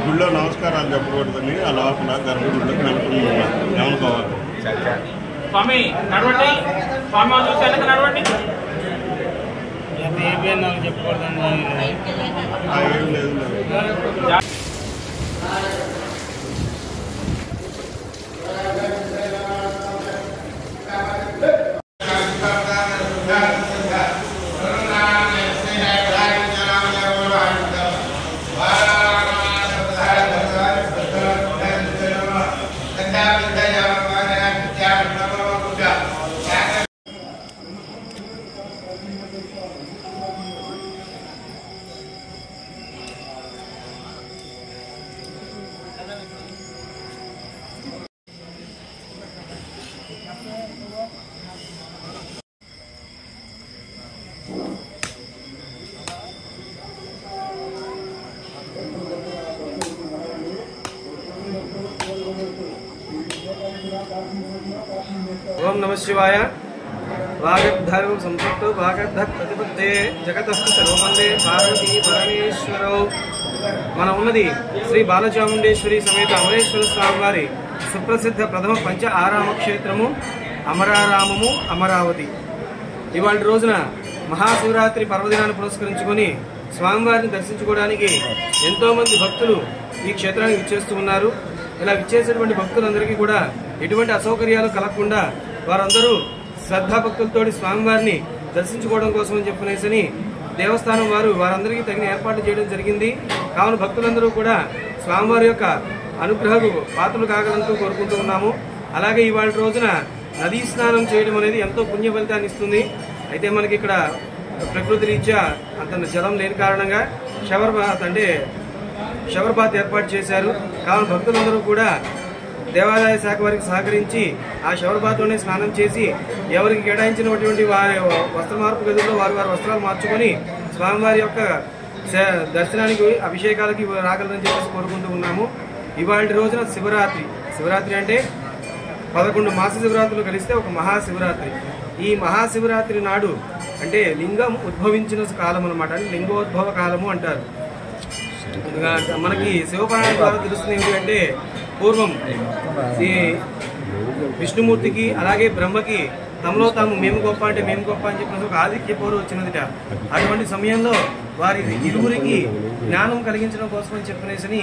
గుళ్ళో నమస్కారాలు చెప్పకూడదని ఆ లోపల గర్భగుడిలోకి నెమనుకోవాలి. స్వామి నడవండి, స్వామి చూసి వెనక నడవండి. చెప్పకూడదని ఏం లేదు. ओम नमः शिवाय। वागर्धर्व संपत्तो वागर्ध प्रतिपत्ते जगतस्तु सर्ववंदे पार्वती परमेश्वरौ। మన ఉన్నది శ్రీ బాలచాముండేశ్వరి సమేత అమరేశ్వర స్వామి వారి సుప్రసిద్ధ ప్రథమ పంచ ఆరామ క్షేత్రము అమరారామము అమరావతి. ఇవాళ రోజున మహాశివరాత్రి పర్వదినాన్ని పురస్కరించుకొని స్వామివారిని దర్శించుకోవడానికి ఎంతో మంది భక్తులు ఈ క్షేత్రానికి విచ్చేస్తూ ఉన్నారు. ఇలా విచ్చేసేటువంటి భక్తులందరికీ కూడా ఎటువంటి అసౌకర్యాలు కలగకుండా వారందరూ శ్రద్ధాభక్తులతో స్వామివారిని దర్శించుకోవడం కోసం అని చెప్పనేసి దేవస్థానం వారు వారందరికీ తగిన ఏర్పాట్లు చేయడం జరిగింది. కావున భక్తులందరూ కూడా స్వామివారి యొక్క అనుగ్రహకు పాత్రలు కాగలంటూ కోరుకుంటూ ఉన్నాము. అలాగే ఇవాళ రోజున నదీ స్నానం చేయడం అనేది ఎంతో పుణ్య ఫలితాన్ని ఇస్తుంది. అయితే మనకి ఇక్కడ ప్రకృతి రీత్యా అంత జలం లేని కారణంగా షవర్ బాత్ ఏర్పాటు చేశారు. కావున భక్తులందరూ కూడా దేవాదాయ శాఖ వారికి సహకరించి ఆ షవర్ బాత్లోనే స్నానం చేసి ఎవరికి కేటాయించినటువంటి వారి వస్త్ర మార్పు గదుల్లో వారి వస్త్రాలు మార్చుకొని స్వామివారి యొక్క దర్శనానికి అభిషేకాలకి రాగలరని చెప్పేసి కోరుకుంటూ ఉన్నాము. ఇవాళ రోజున శివరాత్రి అంటే 11 మాస శివరాత్రులు కలిస్తే ఒక మహాశివరాత్రి. ఈ మహాశివరాత్రి నాడు అంటే లింగం ఉద్భవించిన కాలం అనమాట, అంటే లింగోద్భవ కాలము అంటారు. మనకి శివపురాణం ద్వారా తెలుస్తుంది ఏంటంటే పూర్వం ఈ విష్ణుమూర్తికి అలాగే బ్రహ్మకి తమలో తాము మేము గొప్ప అంటే మేము గొప్ప అని చెప్పిన ఒక ఆధిక్య పోరు వచ్చినదిట. అటువంటి సమయంలో వారి ఇరువురికి జ్ఞానం కలిగించడం కోసం అని చెప్పనేసి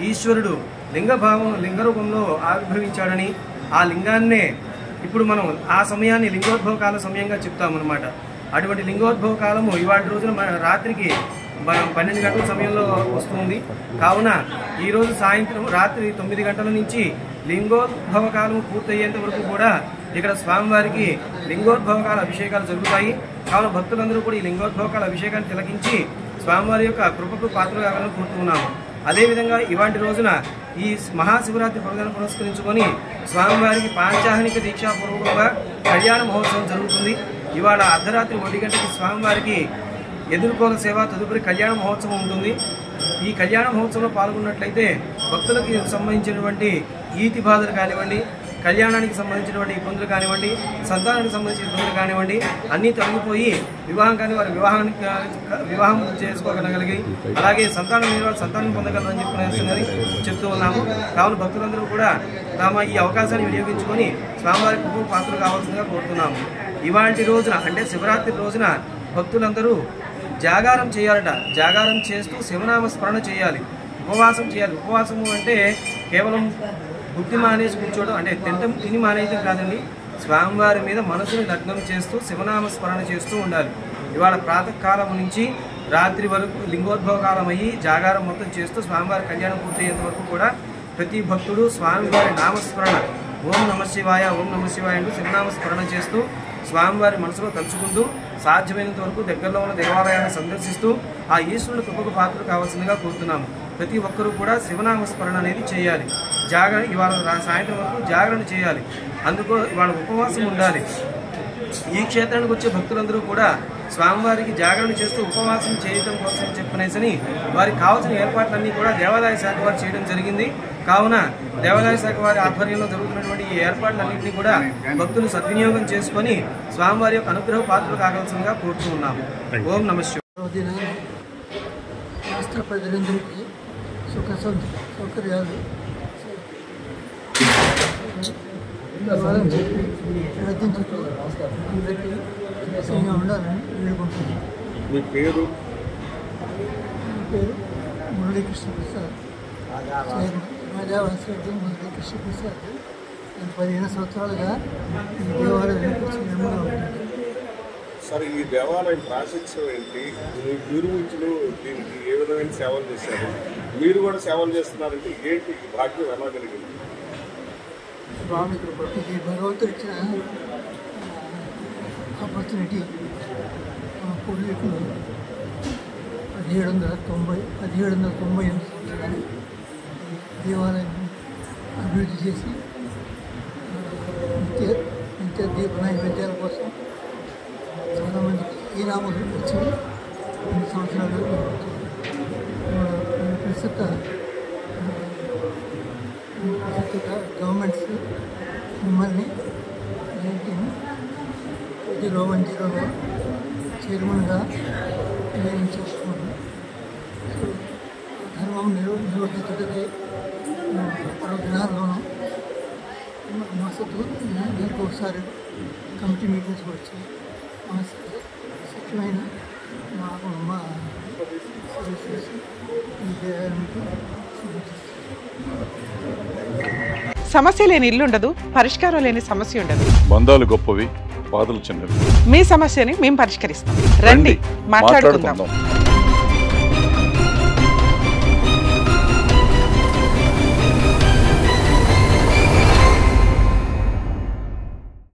ఈశ్వరుడు లింగ రూపంలో ఆవిర్భవించాడని ఆ లింగాన్నే ఇప్పుడు మనం ఆ సమయాన్ని లింగోద్భవ కాల సమయంగా చెప్తామన్నమాట. అటువంటి లింగోద్భవ కాలము ఇవాళ రోజున రాత్రికి 12 గంటల సమయంలో వస్తుంది. కావున ఈరోజు సాయంత్రం రాత్రి 9 గంటల నుంచి లింగోద్భవ కాలం పూర్తయ్యేంత వరకు కూడా ఇక్కడ స్వామివారికి లింగోద్భవ కాల అభిషేకాలు జరుగుతాయి. కావున భక్తులందరూ కూడా ఈ లింగోద్భవ కాల అభిషేకాన్ని తిలకించి స్వామివారి యొక్క కృపకు పాత్రలు కావాలని కోరుతున్నాము. అదేవిధంగా ఇవాటి రోజున ఈ మహాశివరాత్రి పర్వదినాన్ని పురస్కరించుకొని స్వామివారికి పాంచాహనిక దీక్షాపూర్వకంగా కళ్యాణ మహోత్సవం జరుగుతుంది. ఇవాళ అర్ధరాత్రి 1 గంటకి స్వామివారికి ఎదుర్కోల సేవ తదుపరి కళ్యాణ మహోత్సవం ఉంటుంది. ఈ కళ్యాణ మహోత్సవంలో పాల్గొన్నట్లయితే భక్తులకు సంబంధించినటువంటి ఈతి బాధలు కానివ్వండి, కళ్యాణానికి సంబంధించినటువంటి ఇబ్బందులు కానివ్వండి, సంతానానికి సంబంధించిన ఇబ్బందులు కానివ్వండి అన్నీ తొలగిపోయి వివాహం కాని వారి వివాహం చేసుకోగలగలిగి అలాగే సంతానం పొందగలరని చెప్పినది చెప్తూ ఉన్నాము. కావున భక్తులందరూ కూడా తమ ఈ అవకాశాన్ని వినియోగించుకొని స్వామివారి కృపకు పాత్రలు కావాల్సిందిగా కోరుతున్నాము. ఇవాటి రోజున అంటే శివరాత్రి రోజున భక్తులందరూ జాగారం చేయాలట. జాగారం చేస్తూ శివనామ స్మరణ చేయాలి, ఉపవాసం చేయాలి. ఉపవాసము అంటే కేవలం బుద్ధి మానేసి కూర్చోవడం అంటే తిని మానేయడం కాదండి. స్వామివారి మీద మనసుని లగ్నం చేస్తూ శివనామ స్మరణ చేస్తూ ఉండాలి. ఇవాళ ప్రాతకాలం నుంచి రాత్రి వరకు లింగోద్భవ కాలం అయ్యి జాగారం మొత్తం చేస్తూ స్వామివారి కళ్యాణం పూర్తయ్యేంత వరకు కూడా ప్రతి భక్తుడు స్వామివారి నామస్మరణ ఓం నమ శివాయ అంటూ శివనామ స్మరణ చేస్తూ స్వామివారి మనసులో తలుచుకుంటూ సాధ్యమైనంత వరకు దగ్గరలో ఉన్న దేవాలయాన్ని సందర్శిస్తూ ఆ ఈశ్వరుని కృపకు పాత్రలు కావాల్సిందిగా కోరుతున్నాము. ప్రతి ఒక్కరూ కూడా శివనామ స్మరణ అనేది చేయాలి. ఇవాళ సాయంత్రం వరకు జాగరణ చేయాలి. అందుకు ఇవాళ ఉపవాసం ఉండాలి. ఈ క్షేత్రానికి వచ్చే భక్తులందరూ కూడా స్వామివారికి జాగరణ చేస్తూ ఉపవాసం చేయడం కోసం చెప్పనేసని వారికి కావాల్సిన ఏర్పాట్లన్నీ కూడా దేవాదాయ శాఖ వారు చేయడం జరిగింది. కావున దేవాదాయ శాఖ వారి ఆధ్వర్యంలో జరుగుతున్నటువంటి ఈ ఏర్పాట్లన్నింటినీ కూడా భక్తులు సద్వినియోగం చేసుకొని స్వామివారి యొక్క అనుగ్రహ పాత్రలు కావాల్సిందిగా కోరుతూ ఉన్నాము. ఓం నమః శివాయ. రాష్ట్ర ప్రజలందరికీ సుఖ సౌకర్యాలు చెప్పి ప్రార్థించుతూ అందరికీ సుఖంగా ఉండాలని వేడుకుంటున్నాను. మీ పేరు? నా పేరు మురళీకృష్ణ ప్రసాద్. రాజావాసిరెడ్డి మురళీకృష్ణ ప్రసాద్. నేను 15 సంవత్సరాలుగా ఈ దేవాలయానికి శ్రీరంగా ఉంటుంది. సరే, ఈ దేవాలయం ప్రాశస్త్యం ఏంటి? మీ గురువులు దీనికి ఏ విధమైన సేవలు చేశారు? మీరు కూడా సేవలు చేస్తున్నారంటే ఏంటి ఈ భాగ్యం ఎలా కలిగింది? స్వామి కృప, ఇది భగవంతుడు ఇచ్చిన ఆపర్చునిటీ. మా పూర్వీకులు 1798 సంవత్సరాలు ఈ దేవాలయాన్ని అభివృద్ధి చేసి నిత్య దీప నైవేద్యాల కోసం చాలామందికి ఈ నామలు వచ్చి 2 సంవత్సరాలు ప్రస్తుత గవర్నమెంట్స్ మిమ్మల్ని 2010లో చైర్మన్గా నియమించుకున్నాను. సో ధర్మం నిరోధితుడికి దినాల్లోనూ మాసతో దీనికి ఒకసారి కమిటీ మీటింగ్స్ వచ్చి మా సత్యమైన మా సర్వీసెస్ ఈ దేవాలయానికి సమస్య లేని ఇల్లు ఉండదు, పరిష్కారం లేని సమస్య ఉండదు. బంధాలు గొప్పవి, బాధలు చిన్నవి. మీ సమస్యని మేము పరిష్కరిస్తాం. రండి, మాట్లాడుకుందాం.